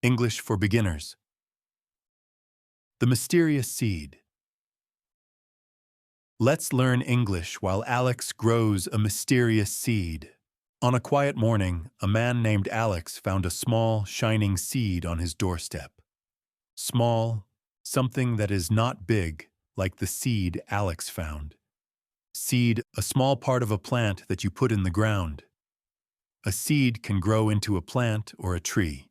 English for Beginners. The Mysterious Seed. Let's learn English while Alex grows a mysterious seed. On a quiet morning, a man named Alex found a small, shining seed on his doorstep. Small, something that is not big, like the seed Alex found. Seed, a small part of a plant that you put in the ground. A seed can grow into a plant or a tree.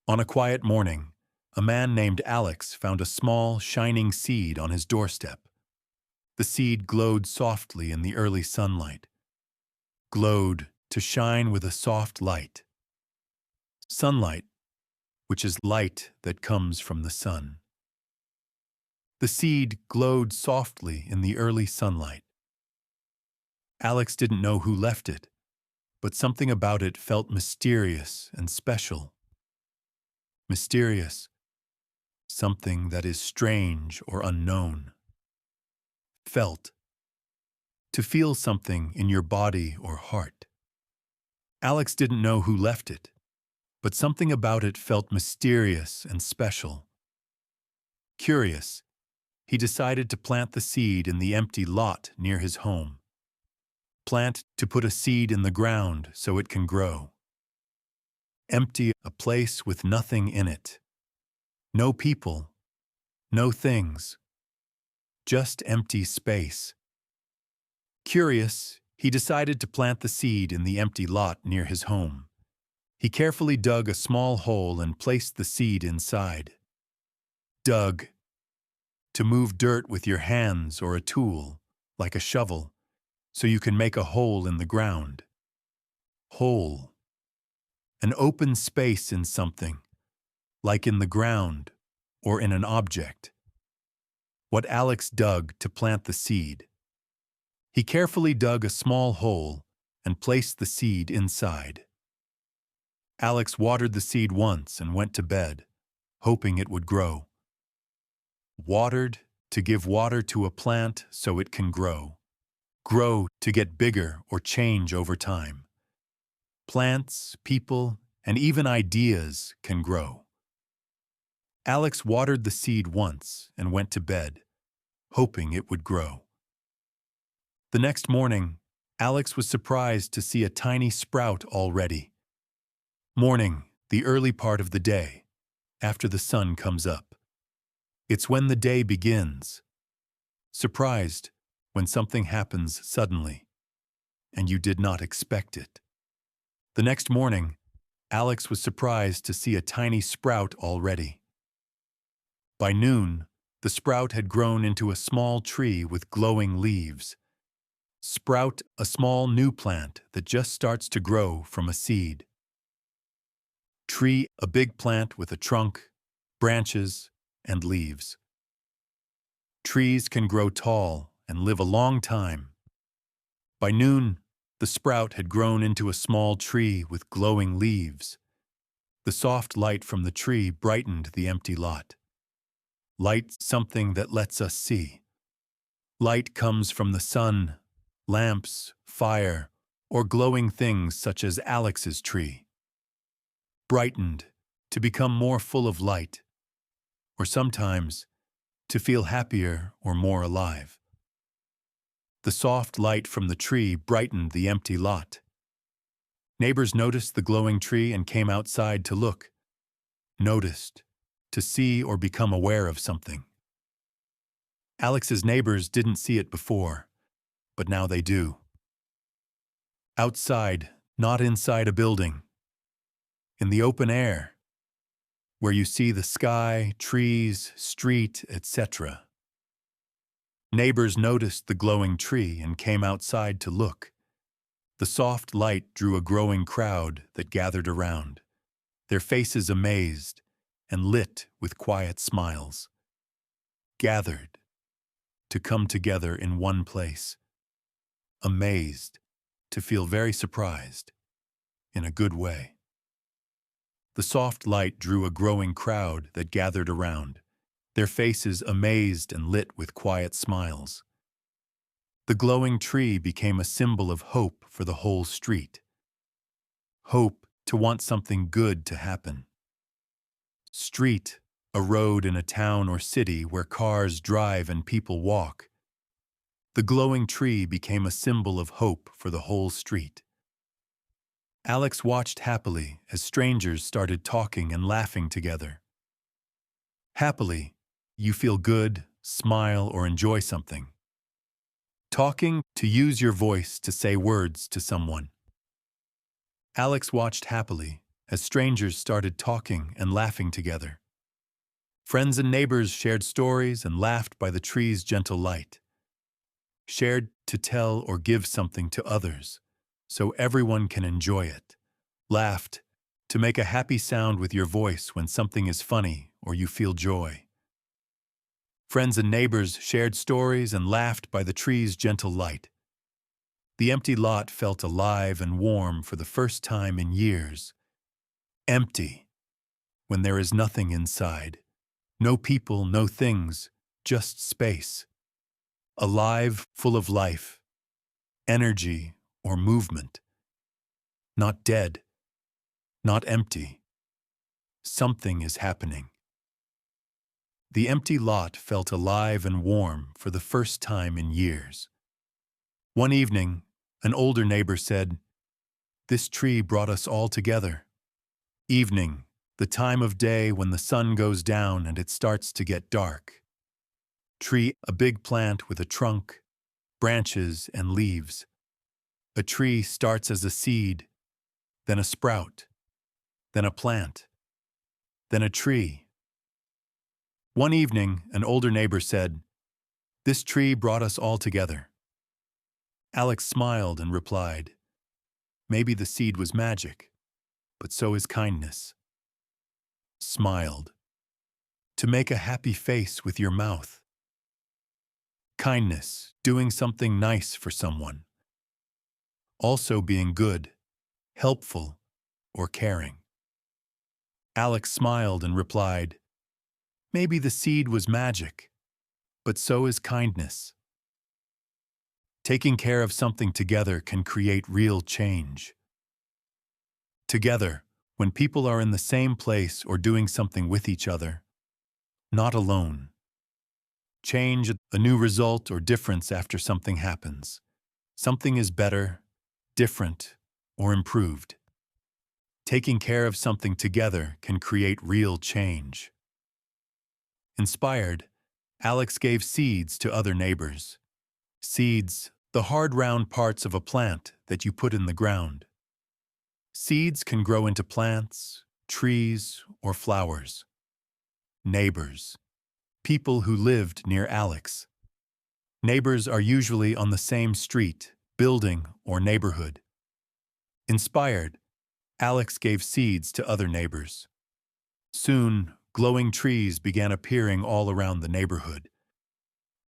On a quiet morning, a man named Alex found a small, shining seed on his doorstep. The seed glowed softly in the early sunlight. Glowed to shine with a soft light. Sunlight, which is light that comes from the sun. The seed glowed softly in the early sunlight. Alex didn't know who left it, but something about it felt mysterious and special. Mysterious, something that is strange or unknown. Felt, to feel something in your body or heart. Alex didn't know who left it, but something about it felt mysterious and special. Curious, he decided to plant the seed in the empty lot near his home. Plant to put a seed in the ground so it can grow. Empty, a place with nothing in it. No people, no things. Just empty space. Curious, he decided to plant the seed in the empty lot near his home. He carefully dug a small hole and placed the seed inside. Dug. To move dirt with your hands or a tool, like a shovel, so you can make a hole in the ground. Hole. An open space in something, like in the ground or in an object. What Alex dug to plant the seed. He carefully dug a small hole and placed the seed inside. Alex watered the seed once and went to bed, hoping it would grow. Watered to give water to a plant so it can grow. Grow to get bigger or change over time. Plants, people, and even ideas can grow. Alex watered the seed once and went to bed, hoping it would grow. The next morning, Alex was surprised to see a tiny sprout already. Morning, the early part of the day, after the sun comes up. It's when the day begins. Surprised when something happens suddenly, and you did not expect it. The next morning, Alex was surprised to see a tiny sprout already. By noon, the sprout had grown into a small tree with glowing leaves. Sprout, a small new plant that just starts to grow from a seed. Tree, a big plant with a trunk, branches, and leaves. Trees can grow tall and live a long time. By noon, the sprout had grown into a small tree with glowing leaves. The soft light from the tree brightened the empty lot. Light, something that lets us see. Light comes from the sun, lamps, fire, or glowing things such as Alex's tree. Brightened, to become more full of light, or sometimes to feel happier or more alive. The soft light from the tree brightened the empty lot. Neighbors noticed the glowing tree and came outside to look. Noticed, to see or become aware of something. Alex's neighbors didn't see it before, but now they do. Outside, not inside a building. In the open air, where you see the sky, trees, street, etc. Neighbors noticed the glowing tree and came outside to look. The soft light drew a growing crowd that gathered around, their faces amazed and lit with quiet smiles. Gathered to come together in one place. Amazed to feel very surprised, in a good way. The soft light drew a growing crowd that gathered around, their faces amazed and lit with quiet smiles. The glowing tree became a symbol of hope for the whole street. Hope to want something good to happen. Street, a road in a town or city where cars drive and people walk. The glowing tree became a symbol of hope for the whole street. Alex watched happily as strangers started talking and laughing together. Happily, you feel good, smile, or enjoy something. Talking, to use your voice to say words to someone. Alex watched happily as strangers started talking and laughing together. Friends and neighbors shared stories and laughed by the tree's gentle light. Shared to tell or give something to others, so everyone can enjoy it. Laughed to make a happy sound with your voice when something is funny or you feel joy. Friends and neighbors shared stories and laughed by the tree's gentle light. The empty lot felt alive and warm for the first time in years. Empty, when there is nothing inside. No people, no things, just space. Alive, full of life, energy, or movement. Not dead, not empty. Something is happening. The empty lot felt alive and warm for the first time in years. One evening, an older neighbor said, "This tree brought us all together." Evening, the time of day when the sun goes down and it starts to get dark. Tree, a big plant with a trunk, branches, and leaves. A tree starts as a seed, then a sprout, then a plant, then a tree. One evening, an older neighbor said, "This tree brought us all together." Alex smiled and replied, "Maybe the seed was magic, but so is kindness." Smiled. To make a happy face with your mouth. Kindness, doing something nice for someone. Also being good, helpful, or caring. Alex smiled and replied, "Maybe the seed was magic, but so is kindness." Taking care of something together can create real change. Together, when people are in the same place or doing something with each other, not alone. Change, a new result or difference after something happens. Something is better, different, or improved. Taking care of something together can create real change. Inspired, Alex gave seeds to other neighbors. Seeds, the hard round parts of a plant that you put in the ground. Seeds can grow into plants, trees, or flowers. Neighbors. People who lived near Alex. Neighbors are usually on the same street, building, or neighborhood. Inspired, Alex gave seeds to other neighbors. Soon, glowing trees began appearing all around the neighborhood.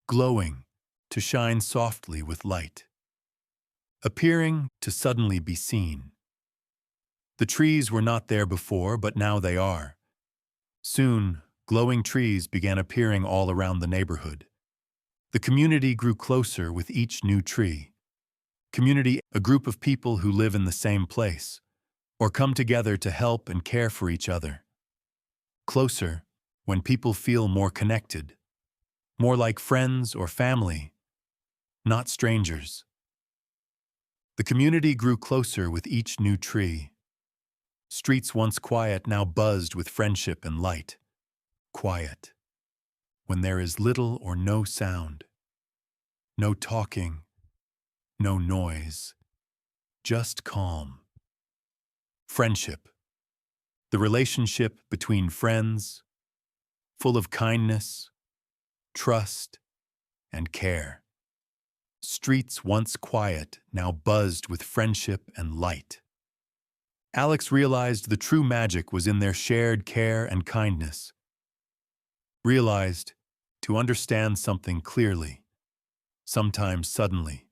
Glowing, to shine softly with light. Appearing, to suddenly be seen. The trees were not there before, but now they are. Soon, glowing trees began appearing all around the neighborhood. The community grew closer with each new tree. Community, a group of people who live in the same place, or come together to help and care for each other. Closer, when people feel more connected, more like friends or family, not strangers. The community grew closer with each new tree. Streets once quiet now buzzed with friendship and light. Quiet, when there is little or no sound. No talking, no noise, just calm. Friendship, the relationship between friends, full of kindness, trust, and care. Streets once quiet now buzzed with friendship and light. Alex realized the true magic was in their shared care and kindness. Realized to understand something clearly, sometimes suddenly.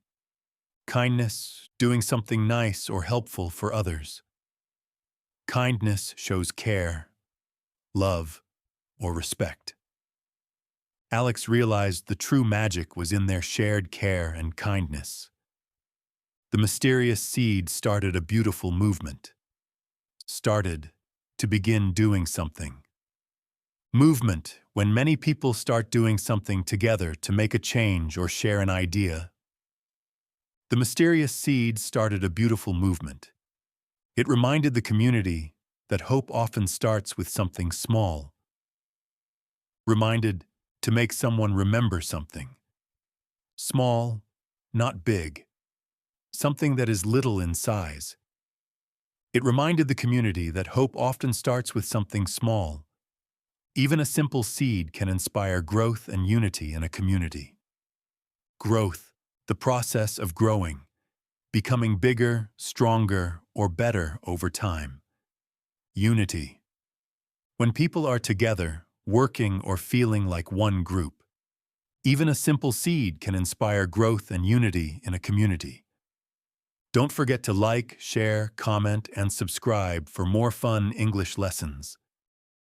Kindness, doing something nice or helpful for others. Kindness shows care, love, or respect. Alex realized the true magic was in their shared care and kindness. The mysterious seed started a beautiful movement. Started to begin doing something. Movement, when many people start doing something together to make a change or share an idea. The mysterious seed started a beautiful movement. It reminded the community that hope often starts with something small. Reminded to make someone remember something. Small, not big. Something that is little in size. It reminded the community that hope often starts with something small. Even a simple seed can inspire growth and unity in a community. Growth, the process of growing, becoming bigger, stronger, or better over time. Unity. When people are together, working or feeling like one group. Even a simple seed can inspire growth and unity in a community. Don't forget to like, share, comment, and subscribe for more fun English lessons.